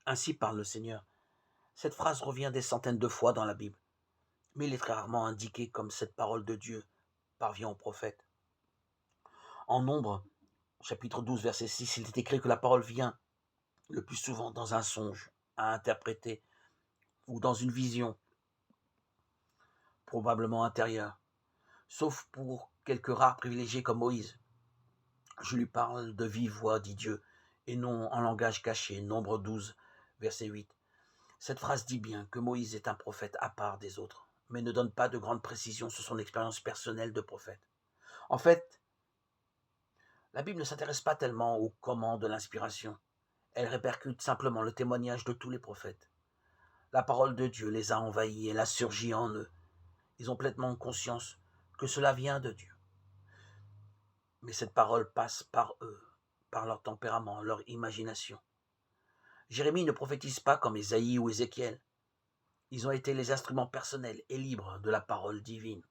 Ainsi parle le Seigneur. Cette phrase revient des centaines de fois dans la Bible, mais il est très rarement indiqué comme cette parole de Dieu parvient au prophète. En Nombre, chapitre 12, verset 6, il est écrit que la parole vient le plus souvent dans un songe à interpréter ou dans une vision, probablement intérieure, sauf pour quelques rares privilégiés comme Moïse. Je lui parle de vive voix, dit Dieu, et non en langage caché. Nombre 12, verset 8. Cette phrase dit bien que Moïse est un prophète à part des autres, mais ne donne pas de grande précision sur son expérience personnelle de prophète. En fait, la Bible ne s'intéresse pas tellement au comment de l'inspiration. Elle répercute simplement le témoignage de tous les prophètes. La parole de Dieu les a envahis, elle a surgi en eux. Ils ont pleinement conscience que cela vient de Dieu. Mais cette parole passe par eux, par leur tempérament, leur imagination. Jérémie ne prophétise pas comme Ésaïe ou Ézéchiel. Ils ont été les instruments personnels et libres de la parole divine.